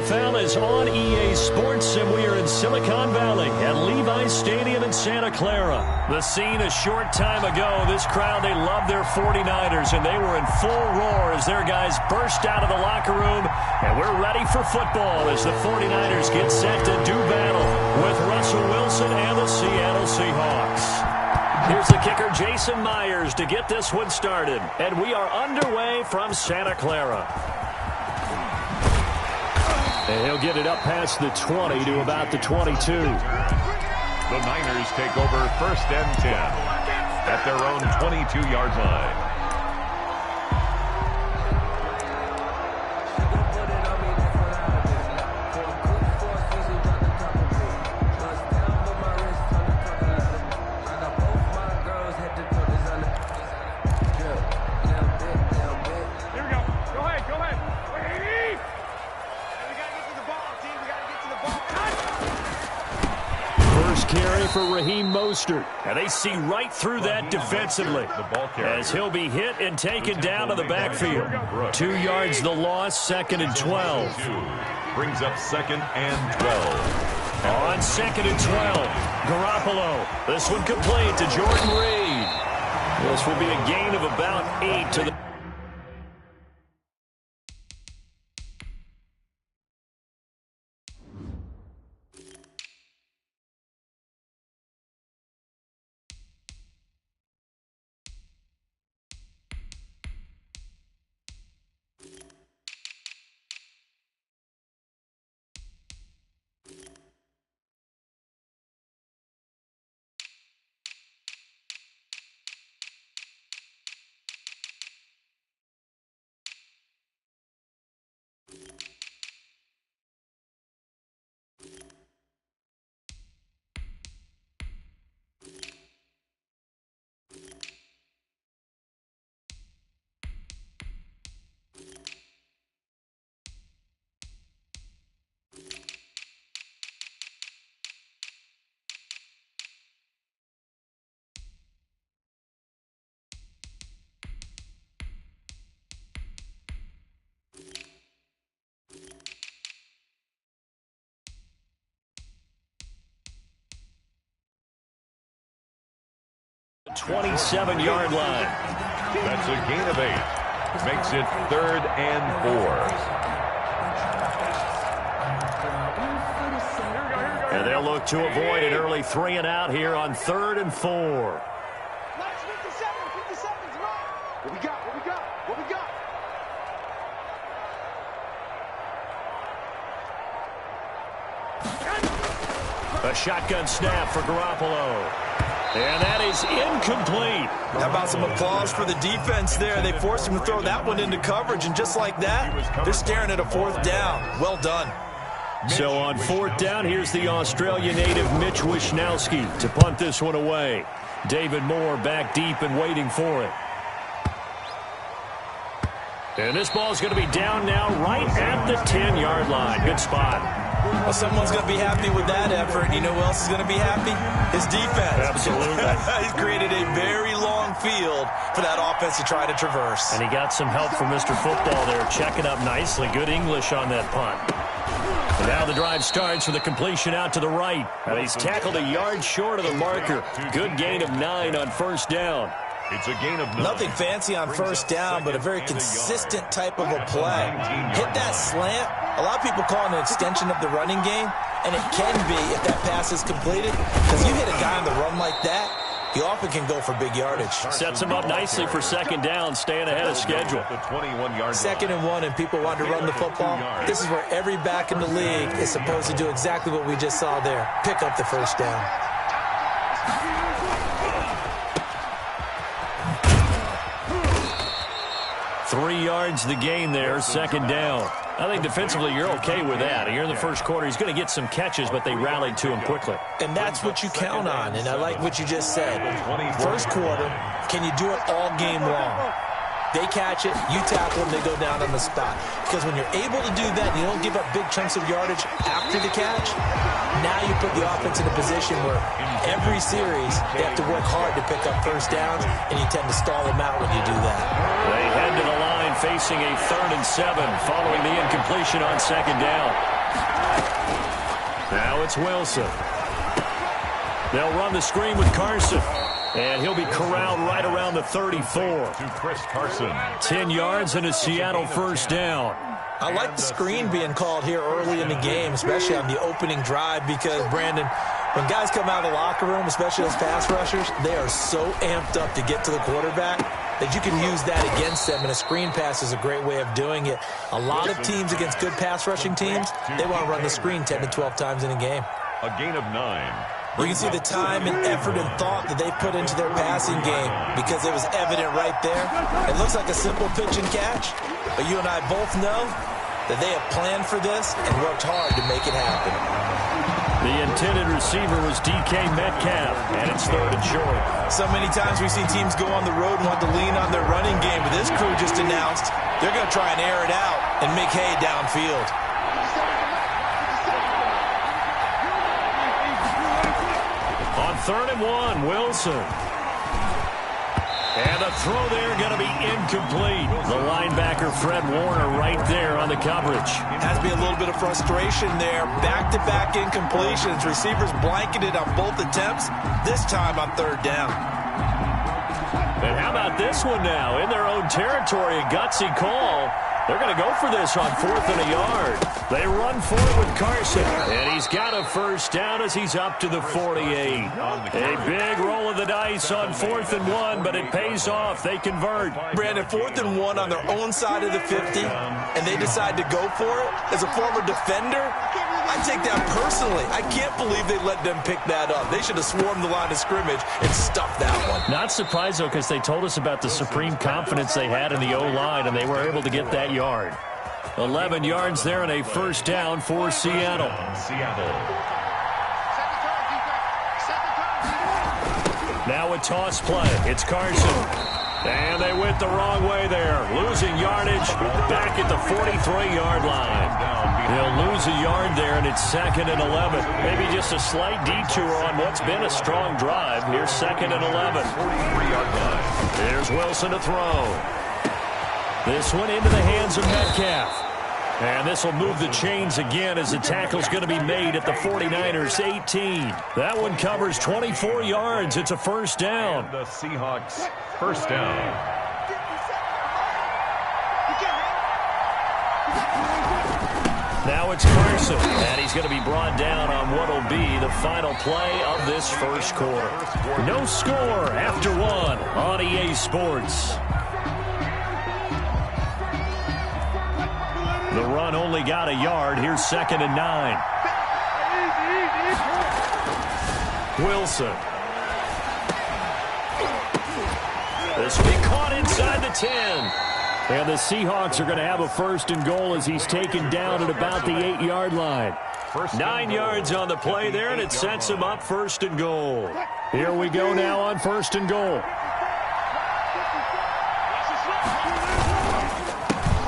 NFL is on EA Sports, and we are in Silicon Valley at Levi's Stadium in Santa Clara. The scene a short time ago, this crowd, they love their 49ers, and they were in full roar as their guys burst out of the locker room, and we're ready for football as the 49ers get set to do battle with Russell Wilson and the Seattle Seahawks. Here's the kicker, Jason Myers, to get this one started, and we are underway from Santa Clara. And he'll get it up past the 20 to about the 22. The Niners take over 1st and 10 at their own 22-yard line. For Raheem Mostert. And they see right through that defensively as he'll be hit and taken down to the backfield. 2 yards the loss, 2nd and 12. Brings up 2nd and 12. On 2nd and 12, Garoppolo. This one complete to Jordan Reed. This will be a gain of about 8 to the... The 27-yard line. That's a gain of 8. Makes it 3rd and 4. And they'll look to avoid an early 3 and out here on 3rd and 4. Last 50 seconds, right? What we got? A shotgun snap for Garoppolo. And that is incomplete. How about some applause for the defense there? They forced him to throw that one into coverage, and just like that, they're staring at a 4th down. Well done. So on 4th down, here's the Australia native Mitch Wishnowsky to punt this one away. David Moore back deep and waiting for it. And this ball is going to be down now right at the 10-yard line. Good spot. Well, someone's going to be happy with that effort. You know who else is going to be happy? His defense. Absolutely. He's created a very long field for that offense to try to traverse. And he got some help from Mr. Football there, checking up nicely. Good English on that punt. And now the drive starts with a completion out to the right. And he's tackled a yard short of the marker. Good gain of 9 on 1st down. It's a gain of 9. Nothing fancy on 1st down, but a very consistent type of a play. Hit that slant. A lot of people call it an extension of the running game, and it can be if that pass is completed, because you hit a guy on the run like that, he often can go for big yardage. Sets him up nicely for 2nd down, staying ahead of schedule. The 21-yard 2nd and 1, and people want to run the football. This is where every back in the league is supposed to do exactly what we just saw there. Pick up the 1st down. 3 yards the gain there, 2nd down. I think defensively you're okay with that. Here in the first quarter, he's going to get some catches, but they rallied to him quickly. And that's what you count on, and I like what you just said. First quarter, can you do it all game long? They catch it, you tackle them, they go down on the spot. Because when you're able to do that, and you don't give up big chunks of yardage after the catch, now you put the offense in a position where every series they have to work hard to pick up 1st downs, and you tend to stall them out when you do that. They head to the line facing a 3rd and 7 following the incompletion on 2nd down. Now it's Wilson. They'll run the screen with Carson. And he'll be corralled right around the 34. To Chris Carson. 10 yards and a Seattle 1st down. I like the screen being called here early in the game, especially on the opening drive, because, Brandon, when guys come out of the locker room, especially those pass rushers, they are so amped up to get to the quarterback that you can use that against them, and a screen pass is a great way of doing it. A lot of teams against good pass rushing teams, they want to run the screen 10 to 12 times in a game. A gain of 9. You can see the time and effort and thought that they put into their passing game because it was evident right there. It looks like a simple pitch and catch, but you and I both know that they have planned for this and worked hard to make it happen. The intended receiver was DK Metcalf, and it's 3rd and short. So many times we see teams go on the road and want to lean on their running game, but this crew just announced they're going to try and air it out and make hay downfield. On 3rd and 1, Wilson. And the throw there going to be incomplete. The linebacker, Fred Warner, right there on the coverage. Has to be a little bit of frustration there. Back-to-back incompletions. Receivers blanketed on both attempts, this time on 3rd down. And how about this one now? In their own territory, a gutsy call. They're going to go for this on 4th and a yard. They run for it with Carson. And he's got a 1st down as he's up to the 48. A big roll of the dice on 4th and 1, but it pays off. They convert. Brandon, 4th and 1 on their own side of the 50, and they decide to go for it. As a former defender, I take that personally. I can't believe they let them pick that up. They should have swarmed the line of scrimmage and stuffed that one. Not surprised, though, because they told us about the supreme confidence they had in the O-line, and they were able to get that yard. 11 yards there and a 1st down for Seattle. Now a toss play. It's Carson. And they went the wrong way there. Losing yardage back at the 43-yard line. They'll lose a yard there, and it's 2nd and 11. Maybe just a slight detour on what's been a strong drive. Here's 2nd and 11. 43-yard line. There's Wilson to throw. This one into the hands of Metcalf. And this will move the chains again as the tackle's going to be made at the 49ers 18. That one covers 24 yards. It's a 1st down. And the Seahawks 1st down. Now it's Carson, and he's going to be brought down on what will be the final play of this 1st quarter. No score after 1 on EA Sports. The run only got a yard. Here's 2nd and 9. Wilson. This will be caught inside the 10. And the Seahawks are going to have a 1st and goal as he's taken down at about the 8-yard line. 9 yards on the play there, and it sets him up 1st and goal. Here we go now on 1st and goal.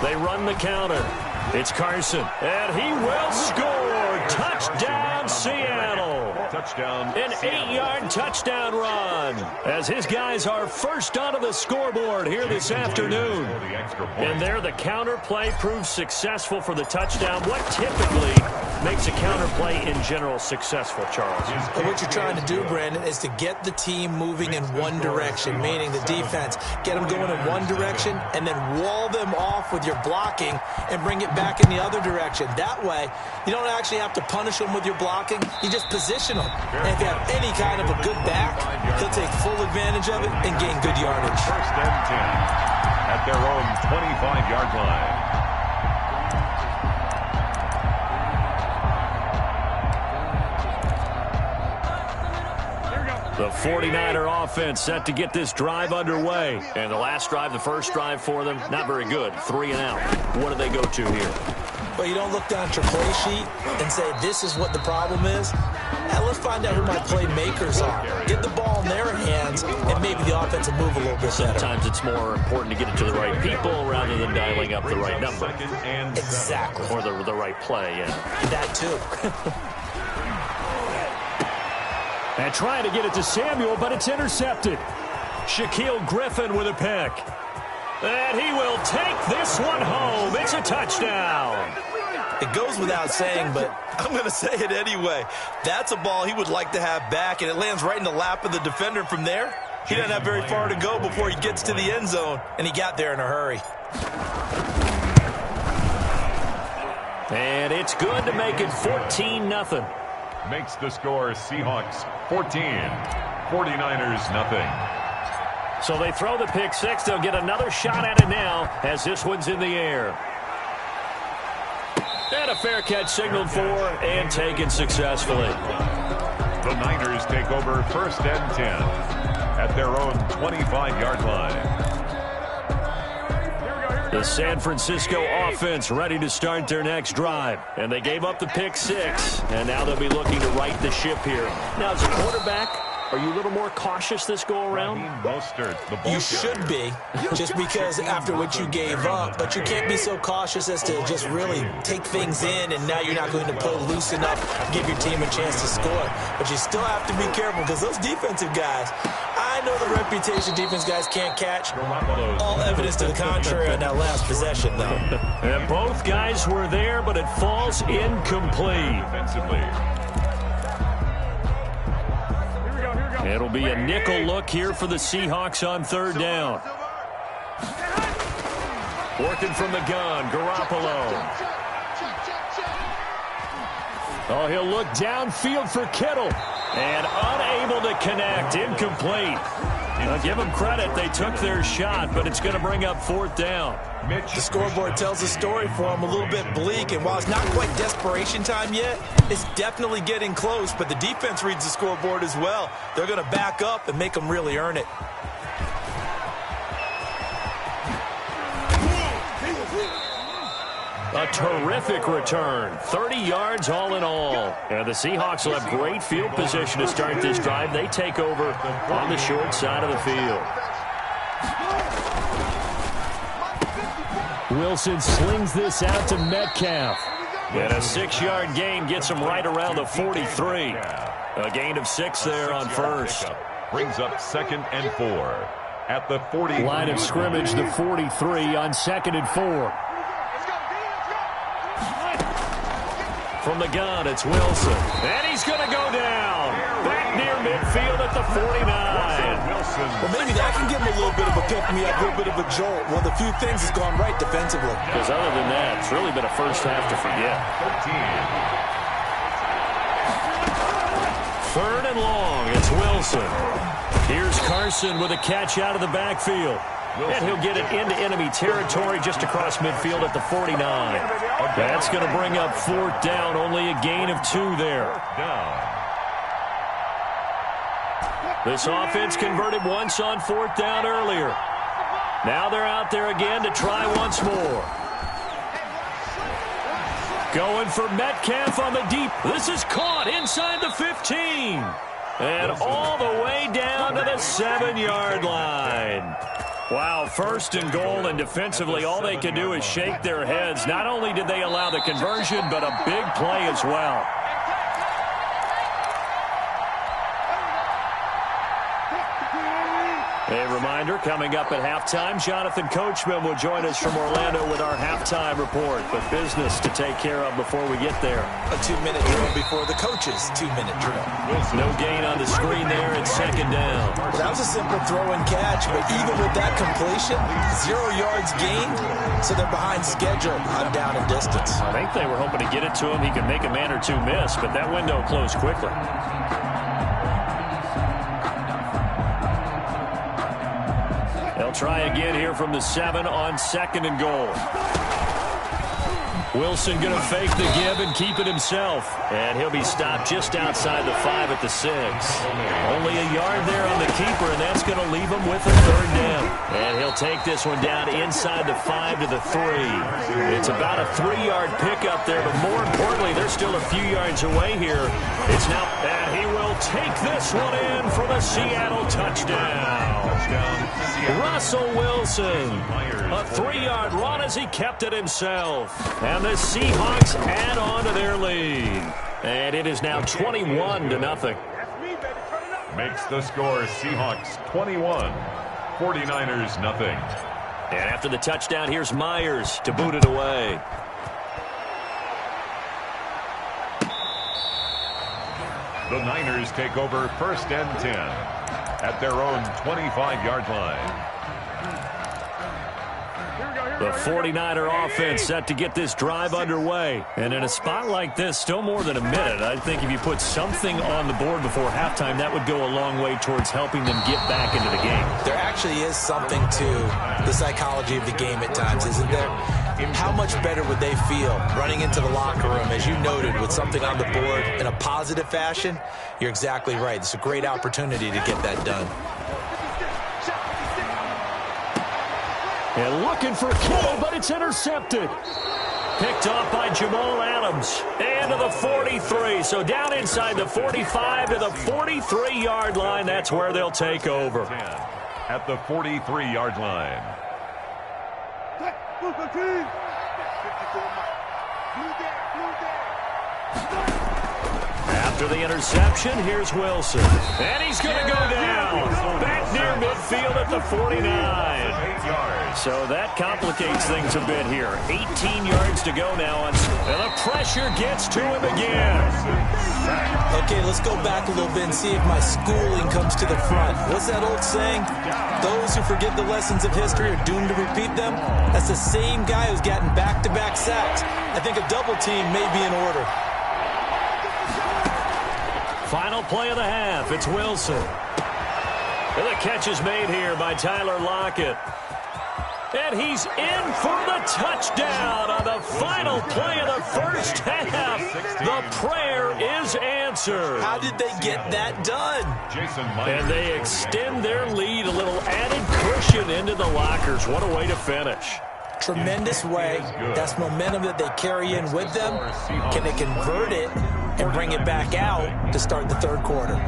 They run the counter. It's Carson, and he will score. Touchdown, Seattle. Touchdown. An 8-yard touchdown run as his guys are 1st onto the scoreboard here this afternoon. And there the counter play proves successful for the touchdown. What typically makes a counter play in general successful, Charles? And what you're trying to do, Brandon, is to get the team moving in one direction, meaning the defense. Get them going in one direction and then wall them off with your blocking and bring it back in the other direction. That way, you don't actually have to punish them with your blocking. You just position them. And if you have any kind of a good back, he'll take full advantage of it and gain good yardage. 1st and 10 at their own 25-yard line. The 49er offense set to get this drive underway. And the last drive, the 1st drive for them, not very good. 3 and out. What do they go to here? Well, you don't look down at your play sheet and say, this is what the problem is. Now, let's find out who my playmakers are. Get the ball in their hands, and maybe the offense will move a little bit better. Sometimes it's more important to get it to the right people rather than dialing up the right number. Exactly. Or the right play, yeah. That, too. And trying to get it to Samuel, but it's intercepted. Shaquille Griffin with a pick. And he will take this one home. It's a touchdown. It goes without saying, but I'm going to say it anyway. That's a ball he would like to have back, and it lands right in the lap of the defender from there. He doesn't have very far to go before he gets to the end zone, and he got there in a hurry. And it's good to make it 14-0. Makes the score Seahawks 14, 49ers nothing. So they throw the pick six. They'll get another shot at it now as this one's in the air. And a fair catch signaled for and taken successfully. The Niners take over 1st and 10 at their own 25-yard line. The San Francisco offense ready to start their next drive. And they gave up the pick six, and now they'll be looking to right the ship here. Now, as a quarterback, are you a little more cautious this go-around? You should be, just because after what you gave up, but you can't be so cautious as to just really take things in, and now you're not going to play loose enough to give your team a chance to score. But you still have to be careful because those defensive guys, I know the reputation defense guys can't catch. All evidence to the contrary on that last possession, though. And both guys were there, but it falls incomplete. Defensively. It'll be a nickel look here for the Seahawks on 3rd down. Working from the gun, Garoppolo. Oh, he'll look downfield for Kittle. And unable to connect, incomplete. Give them credit, they took their shot, but it's going to bring up 4th down. The scoreboard tells the story for him, a little bit bleak, and while it's not quite desperation time yet, it's definitely getting close, but the defense reads the scoreboard as well. They're going to back up and make them really earn it. A terrific return, 30 yards all in all. And the Seahawks will have great field position to start this drive. They take over on the short side of the field. Wilson slings this out to Metcalf. And a 6-yard gain gets him right around the 43. A gain of 6 there on first. Brings up 2nd and 4 at the 40. Line of scrimmage, the 43 on 2nd and 4. From the gun, it's Wilson. And he's going to go down. Back near midfield at the 49. Well, maybe that can give him a little bit of a pick-me-up, a little bit of a jolt. Well, the few things has gone right defensively. Because other than that, it's really been a first half to forget. 3rd and long, it's Wilson. Here's Carson with a catch out of the backfield. And he'll get it into enemy territory just across midfield at the 49. That's going to bring up 4th down, only a gain of 2 there. This offense converted once on 4th down earlier. Now they're out there again to try once more. Going for Metcalf on the deep. This is caught inside the 15. And all the way down to the 7-yard line. Wow, 1st and goal, and defensively all they can do is shake their heads. Not only did they allow the conversion, but a big play as well. A reminder, coming up at halftime, Jonathan Coachman will join us from Orlando with our halftime report. But business to take care of before we get there. A 2-minute drill before the coach's 2-minute drill. No gain on the screen there at 2nd down. Well, that was a simple throw and catch, but even with that completion, 0 yards gained, so they're behind schedule on down and distance. I think they were hoping to get it to him. He could make a man or two miss, but that window closed quickly. They'll try again here from the 7 on 2nd and goal. Wilson going to fake the give and keep it himself. And he'll be stopped just outside the 5 at the 6. Only a yard there on the keeper, and that's going to leave him with a 3rd down. And he'll take this one down inside the 5 to the 3. It's about a 3-yard pickup there, but more importantly, they're still a few yards away here. It's now, and he will take this one in for the Seattle touchdown. Russell Wilson, a 3-yard run as he kept it himself. And the Seahawks add on to their lead. And it is now 21-0. Makes the score Seahawks 21, 49ers nothing. And after the touchdown, here's Myers to boot it away. The Niners take over 1st and 10 at their own 25-yard line. The 49er offense set to get this drive underway. And in a spot like this, still more than a minute, I think if you put something on the board before halftime, that would go a long way towards helping them get back into the game. There actually is something to the psychology of the game at times, isn't there? How much better would they feel running into the locker room, as you noted, with something on the board in a positive fashion? You're exactly right. It's a great opportunity to get that done. And looking for Kittle, but it's intercepted. Picked off by Jamal Adams. And to the 43. So down inside the 45 to the 43-yard line. That's where they'll take over. At the 43-yard line. After the interception, here's Wilson. And he's going to go down. Back near midfield at the 49. So that complicates things a bit here. 18 yards to go now. And the pressure gets to him again. Okay, let's go back a little bit and see if my schooling comes to the front. What's that old saying? Those who forget the lessons of history are doomed to repeat them. That's the same guy who's gotten back-to-back sacks. I think a double team may be in order. Final play of the half. It's Wilson. And the catch is made here by Tyler Lockett. And he's in for the touchdown on the final play of the first half. The prayer is answered. How did they get that done? And they extend their lead, a little added cushion into the lockers. What a way to finish. Tremendous way. That's momentum that they carry in with them. Can they convert it and bring it back out to start the third quarter?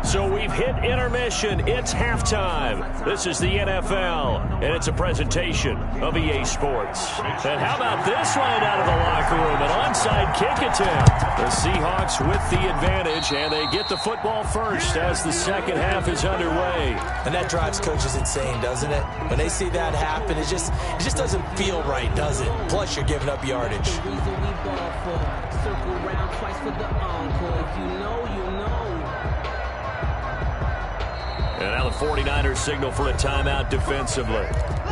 So we've hit intermission. It's halftime. This is the NFL, and it's a presentation of EA Sports. And how about this right out of the locker room? An onside kick attempt. The Seahawks with the advantage, and they get the football first as the second half is underway. And that drives coaches insane, doesn't it? When they see that happen, it just doesn't feel right, does it? Plus, you're giving up yardage. And now the 49ers signal for a timeout defensively.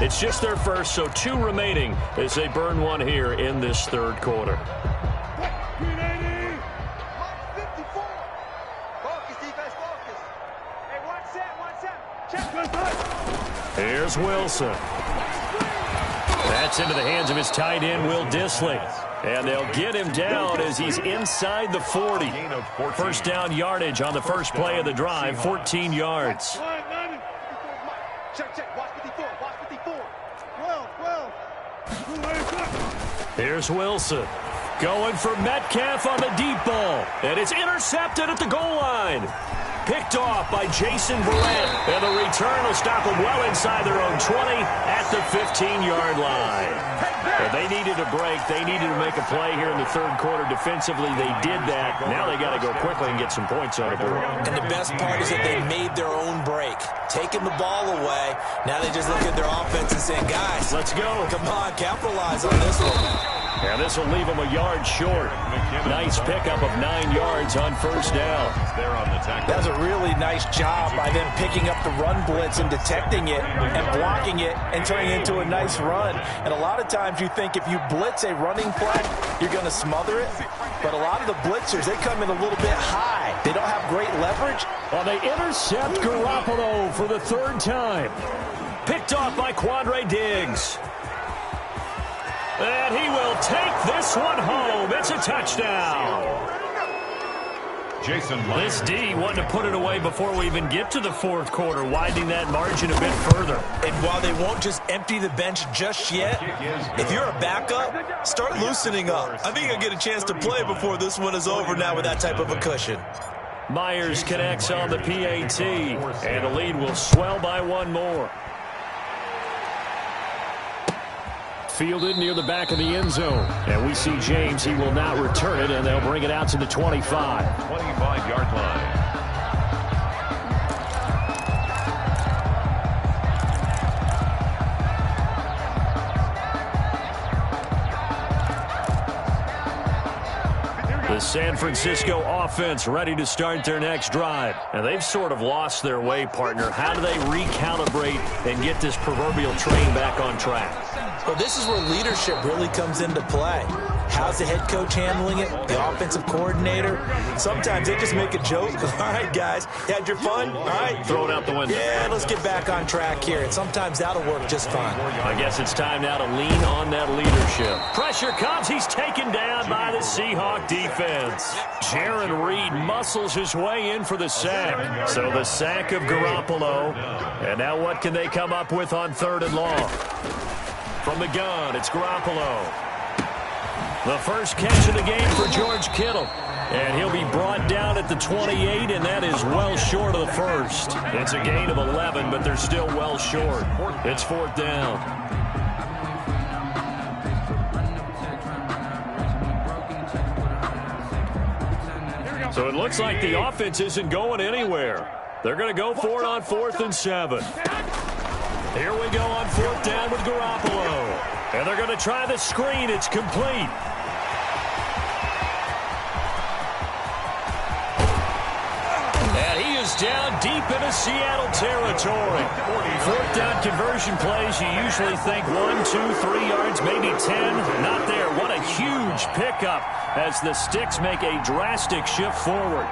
It's just their first, so 2 remaining as they burn one here in this third quarter. Here's Wilson. That's into the hands of his tight end, Will Dissly. And they'll get him down as he's inside the 40. First down yardage on the first play of the drive, 14 yards. Here's Wilson. Going for Metcalf on the deep ball. And it's intercepted at the goal line. Picked off by Jason Verrett. And the return will stop them well inside their own 20 at the 15-yard line. And they needed a break. They needed to make a play here in the third quarter. Defensively, they did that. Now they got to go quickly and get some points on the board. And the best part is that they made their own break. Taking the ball away. Now they just look at their offense and say, guys, let's go. Come on, capitalize on this one. And this will leave them a yard short. Nice pickup of 9 yards on first down. That was a really nice job by them picking up the run blitz and detecting it and blocking it and turning it into a nice run. And a lot of times you think if you blitz a running play, you're going to smother it. But a lot of the blitzers, they come in a little bit high. They don't have great leverage. Well, they intercept Garoppolo for the third time. Picked off by Quandre Diggs. And he will take this one home. It's a touchdown. This D wanted to put it away before we even get to the fourth quarter, widening that margin a bit further. And while they won't just empty the bench just yet, if you're a backup, start loosening up. I think you'll get a chance to play before this one is over now with that type of a cushion. Myers connects on the PAT, and the lead will swell by one more. Fielded near the back of the end zone. And we see James. He will not return it, and they'll bring it out to the 25. 25-yard line. The San Francisco offense ready to start their next drive. And they've sort of lost their way, partner. How do they recalibrate and get this proverbial train back on track? Well, this is where leadership really comes into play. How's the head coach handling it? The offensive coordinator? Sometimes they just make a joke. All right, guys, you had your fun? All right. Throw it out the window. Yeah, let's get back on track here. And sometimes that'll work just fine. I guess it's time now to lean on that leadership. Pressure comes. He's taken down by the Seahawk defense. Jaron Reed muscles his way in for the sack. So the sack of Garoppolo. And now what can they come up with on 3rd and long? From the gun, it's Garoppolo. The first catch of the game for George Kittle. And he'll be brought down at the 28, and that is well short of the first. It's a gain of 11, but they're still well short. It's 4th down. So it looks like the offense isn't going anywhere. They're going to go for it on 4th and 7. Here we go on 4th down with Garoppolo. And they're going to try the screen. It's complete. And he is down deep into Seattle territory. 4th down conversion plays, you usually think 1, 2, 3 yards, maybe 10. Not there. What a huge pickup as the Sticks make a drastic shift forward.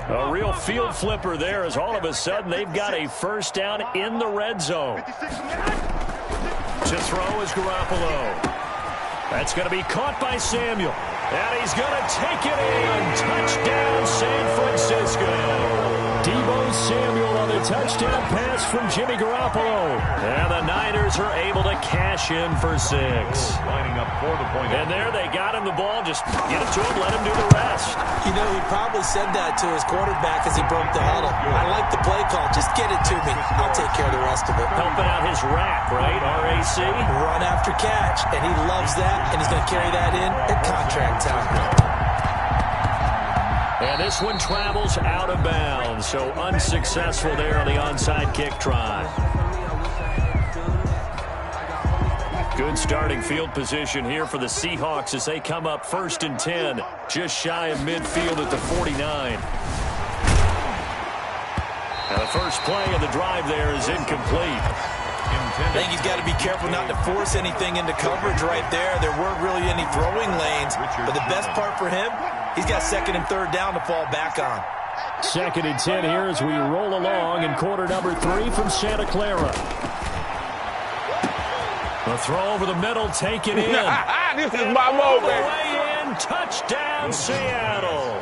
A real field flipper there as all of a sudden they've got a first down in the red zone. To throw is Garoppolo. That's going to be caught by Samuel. And he's going to take it in. Touchdown, San Francisco. Deebo Samuel on the touchdown pass from Jimmy Garoppolo. And the Niners are able to cash in for 6. Lining up for the point. And there they got him the ball. Just get it to him, let him do the rest. You know, he probably said that to his quarterback as he broke the huddle. I like the play call. Just get it to me. I'll take care of the rest of it. Helping out his rack, right? RAC. Run after catch, and he loves that, and he's going to carry that in at contract time. And this one travels out of bounds, so unsuccessful there on the onside kick try. Good starting field position here for the Seahawks as they come up 1st and 10, just shy of midfield at the 49. And the first play of the drive there is incomplete. I think he's got to be careful not to force anything into coverage right there. There weren't really any throwing lanes, but the best part for him, he's got 2nd and 3rd down to fall back on. 2nd and 10 here as we roll along in quarter number 3 from Santa Clara. The throw over the middle, taken in. This is my moment. Way in, touchdown, Seattle.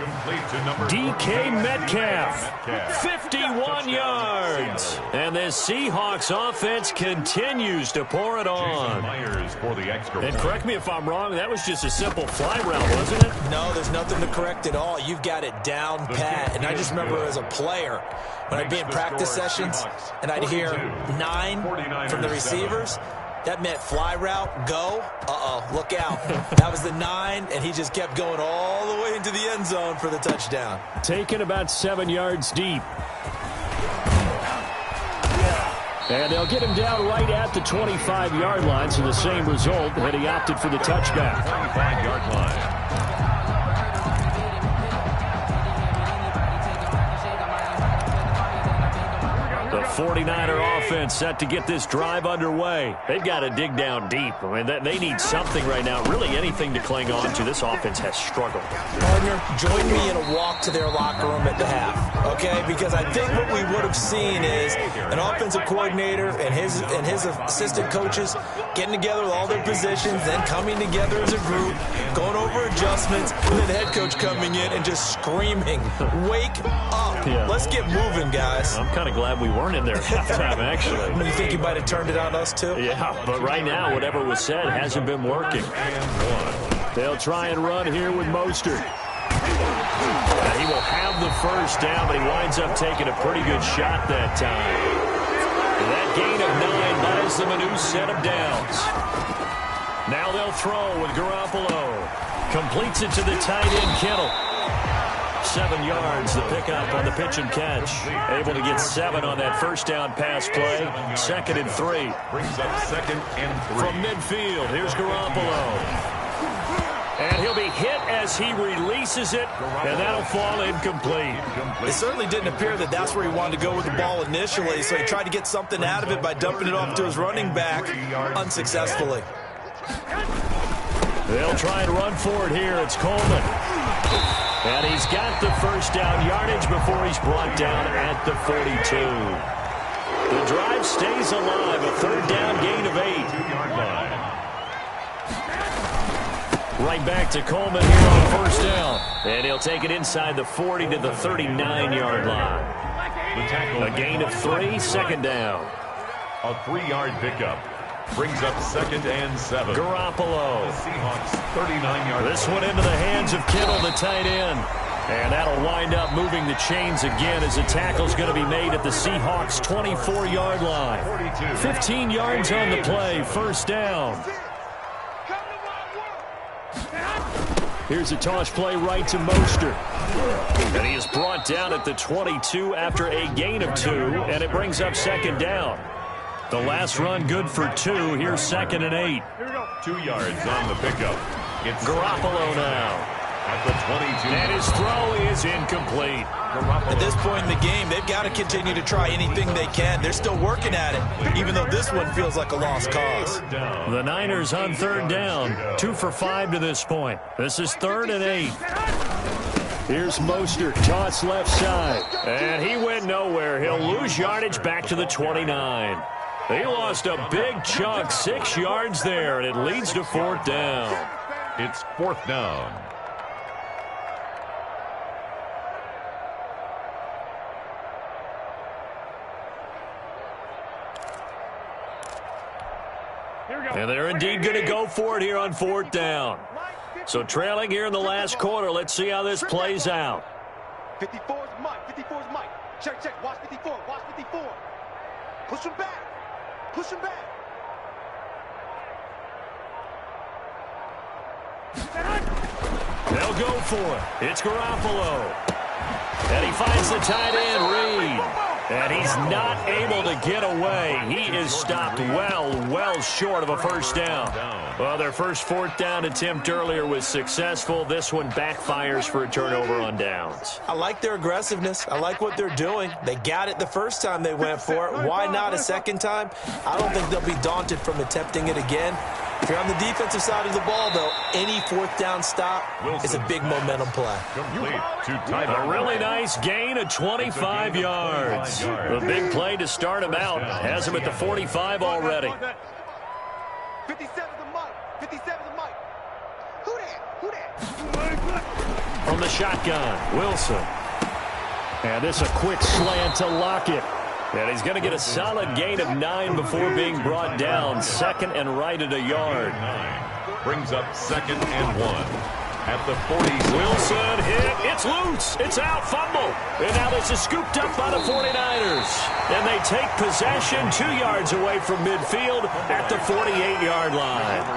DK Metcalf, 51 yards. And this Seahawks offense continues to pour it on. And correct me if I'm wrong, that was just a simple fly route, wasn't it? No, there's nothing to correct at all. You've got it down pat. And I just remember as a player, when I'd be in practice sessions, and I'd hear 9 from the receivers, that meant fly route, go, look out. That was the 9, and he just kept going all the way into the end zone for the touchdown. Taken about 7 yards deep. And they'll get him down right at the 25-yard line, so the same result, and he opted for the touchback. 25-yard line. The 49er offense set to get this drive underway. They've got to dig down deep. I mean, they need something right now, really anything to cling on to. This offense has struggled. Partner, join me in a walk to their locker room at the half, okay? Because I think what we would have seen is an offensive coordinator and his assistant coaches getting together with all their positions, then coming together as a group, going over adjustments, and then the head coach coming in and just screaming, wake up. Yeah. Let's get moving, guys. I'm kind of glad we weren't in there at halftime, actually. You think you might have turned it on us, too? Yeah, but right now, whatever was said hasn't been working. They'll try and run here with Mostert. He will have the first down, but he winds up taking a pretty good shot that time. And that gain of 9 buys them a new set of downs. Now they'll throw with Garoppolo. Completes it to the tight end, Kittle. 7 yards, the pickup on the pitch and catch. Able to get 7 on that first down pass play. 2nd and 3. Brings up 2nd and 3. From midfield, here's Garoppolo. And he'll be hit as he releases it, and that'll fall incomplete. It certainly didn't appear that that's where he wanted to go with the ball initially, so he tried to get something out of it by dumping it off to his running back unsuccessfully. They'll try and run for it here. It's Coleman. And he's got the first down yardage before he's brought down at the 42. The drive stays alive. A 3rd down gain of 8. 2-yard line. Right back to Coleman here on 1st down. And he'll take it inside the 40 to the 39-yard line. The tackle. A gain of 3, 2nd down. A 3-yard pickup. Brings up 2nd and 7. Garoppolo. The Seahawks 39-yard. This one into the hands of Kittle, the tight end. And that'll wind up moving the chains again as the tackle's going to be made at the Seahawks' 24-yard line. 15 yards on the play, 1st down. Here's a toss play right to Mostert. And he is brought down at the 22 after a gain of 2, and it brings up 2nd down. The last run good for 2. Here's 2nd and 8. 2 yards on the pickup. It's Garoppolo now. At the 22. And his throw is incomplete. At this point in the game, they've got to continue to try anything they can. They're still working at it, even though this one feels like a lost cause. The Niners on 3rd down. 2 for 5 to this point. This is 3rd and 8. Here's Mostert, toss left side. And he went nowhere. He'll lose yardage back to the 29. He lost a big chunk, 6 yards there, and it leads to 4th down. It's 4th down. And they're indeed going to go for it here on 4th down. So trailing here in the last quarter. Let's see how this plays out. 54's Mike. 54's Mike. Check, check. Watch 54. Watch 54. Push him back. Push him back. They'll go for it. It's Garoppolo. And he finds the tight end, Reed. And he's not able to get away. He is stopped well short of a 1st down. Well, their first 4th down attempt earlier was successful. This one backfires for a turnover on downs. I like their aggressiveness. I like what they're doing. They got it the first time they went for it. Why not a 2nd time? I don't think they'll be daunted from attempting it again. If you're on the defensive side of the ball, though, any 4th down stop is a big momentum play. A really nice gain of 25 yards. A big play to start him out. Has him at the 45 already. 57's the Mike. 57's the Mike. Who that? Who that? From the shotgun, Wilson. And this a quick slant to Lockett. And he's going to get a solid gain of 9 before being brought down. 2nd and right at a yard. Brings up 2nd and 1. At the 46. Wilson hit. It's loose. It's out. Fumble. And now this is scooped up by the 49ers. And they take possession 2 yards away from midfield at the 48-yard line.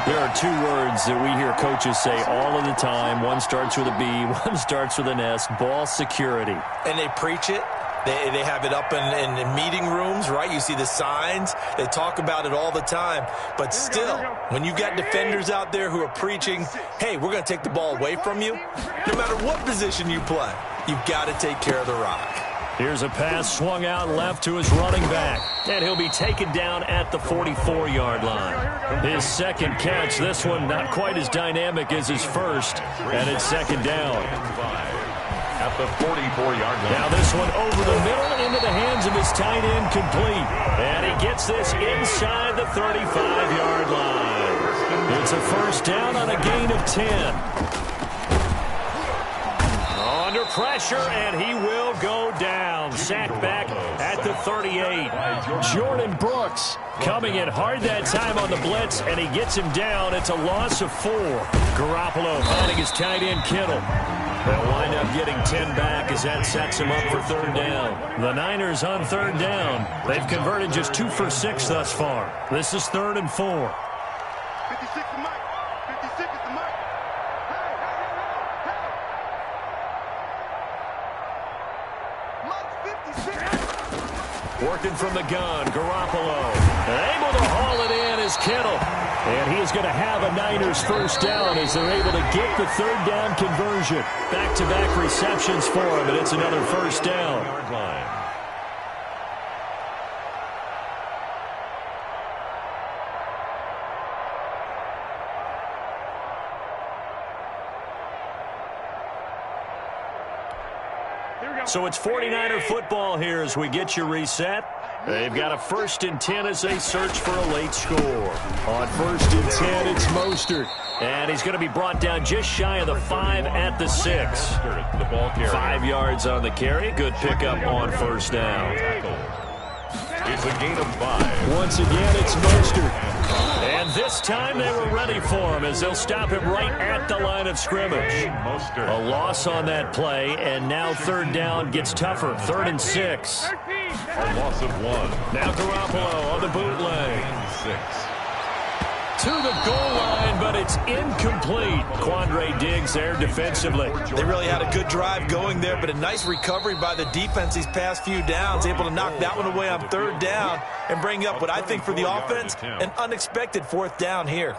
There are 2 words that we hear coaches say all of the time. One starts with a B. One starts with an S. Ball security. And they preach it. They have it up in meeting rooms, right? You see the signs. They talk about it all the time. But still, when you got defenders out there who are preaching, hey, we're going to take the ball away from you, no matter what position you play, you've got to take care of the rock. Here's a pass swung out left to his running back. And he'll be taken down at the 44-yard line. His 2nd catch, this one not quite as dynamic as his first. And it's 2nd down. At the 44-yard line. Now this one over the middle into the hands of his tight end, complete. And he gets this inside the 35-yard line. It's a 1st down on a gain of 10. Under pressure, and he will go down. Sacked back at the 38. Jordan Brooks coming in hard that time on the blitz, and he gets him down. It's a loss of 4. Garoppolo finding his tight end, Kittle. They'll wind up getting 10 back as that sets him up for 3rd down. The Niners on 3rd down. They've converted just 2 for 6 thus far. This is 3rd and 4. 56 to Mike. 56 is the Mike. Hey, hey, hey, hey. Working from the gun, Garoppolo. Able to haul it in is Kittle. And he's going to have a Niners first down as they're able to get the third down conversion. Back-to-back receptions for him, and it's another first down. So it's 49er football here as we get you reset. They've got a 1st and 10 as they search for a late score. On 1st and 10, it's Mostert. And he's going to be brought down just shy of the 5 at the 6. 5 yards on the carry. Good pickup on first down. It's a gain of 5. Once again, it's Mostert. And this time they were ready for him as they'll stop him right at the line of scrimmage. A loss on that play, and now third down gets tougher. 3rd and 6. A loss of 1. Now Garoppolo on the bootleg. 6. To the goal line, but it's incomplete. Quandre Diggs there defensively. They really had a good drive going there, but a nice recovery by the defense these past few downs, able to knock that one away on 3rd down and bring up what I think for the offense, an unexpected 4th down here.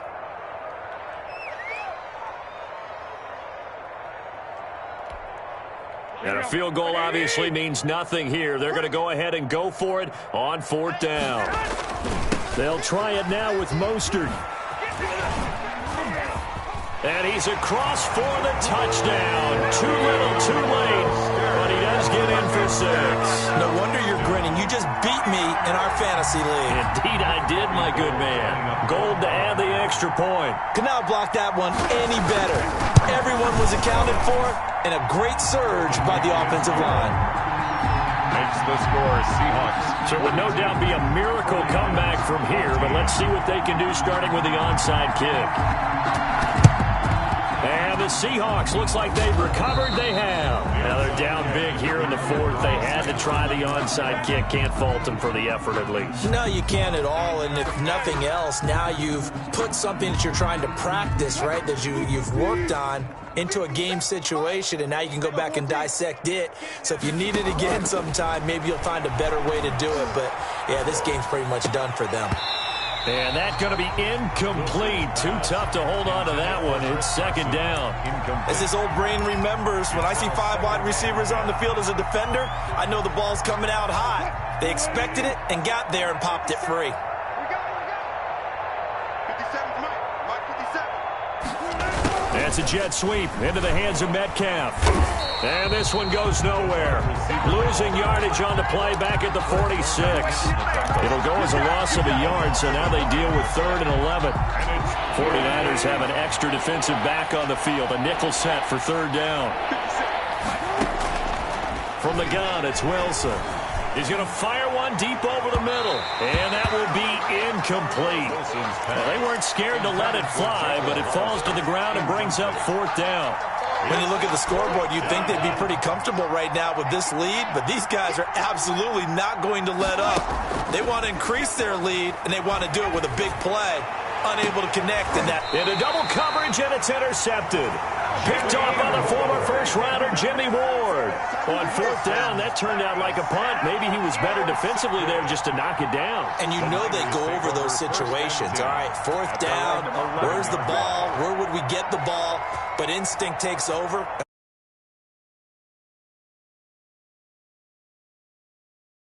And a field goal obviously means nothing here. They're going to go ahead and go for it on 4th down. They'll try it now with Mostert. And he's across for the touchdown. Too little, too late. But he does get in for 6. No wonder you're grinning. You just beat me in our fantasy league. Indeed I did, my good man. Gold to add the extra point. Could not block that one any better. Everyone was accounted for, and a great surge by the offensive line. Makes the score, Seahawks. So it would no doubt be a miracle comeback from here, but let's see what they can do starting with the onside kick. And the Seahawks, looks like they've recovered. They have. Now they're down big here in the 4th. They had to try the onside kick. Can't fault them for the effort at least. No, you can't at all. And if nothing else, now you've put something that you're trying to practice, right, that you've worked on into a game situation, and now you can go back and dissect it. So if you need it again sometime, maybe you'll find a better way to do it. But, yeah, this game's pretty much done for them. And that's going to be incomplete. Too tough to hold on to that one. It's 2nd down. As this old brain remembers, when I see 5 wide receivers on the field as a defender, I know the ball's coming out hot. They expected it and got there and popped it free. That's a jet sweep into the hands of Metcalf. And this one goes nowhere. Losing yardage on the play back at the 46. It'll go as a loss of a yard, so now they deal with 3rd and 11. 49ers have an extra defensive back on the field. A nickel set for 3rd down. From the gun, it's Wilson. He's going to fire one deep over the middle. And that will be incomplete. Well, they weren't scared to let it fly, but it falls to the ground and brings up 4th down. When you look at the scoreboard, you'd think they'd be pretty comfortable right now with this lead, but these guys are absolutely not going to let up. They want to increase their lead, and they want to do it with a big play. Unable to connect in that. Into double coverage, and it's intercepted. Picked off by the former first-rounder Jimmy Ward. On 4th down, that turned out like a punt. Maybe he was better defensively there just to knock it down. And you know they go over those situations. All right, 4th down, where's the ball? Where would we get the ball? But instinct takes over.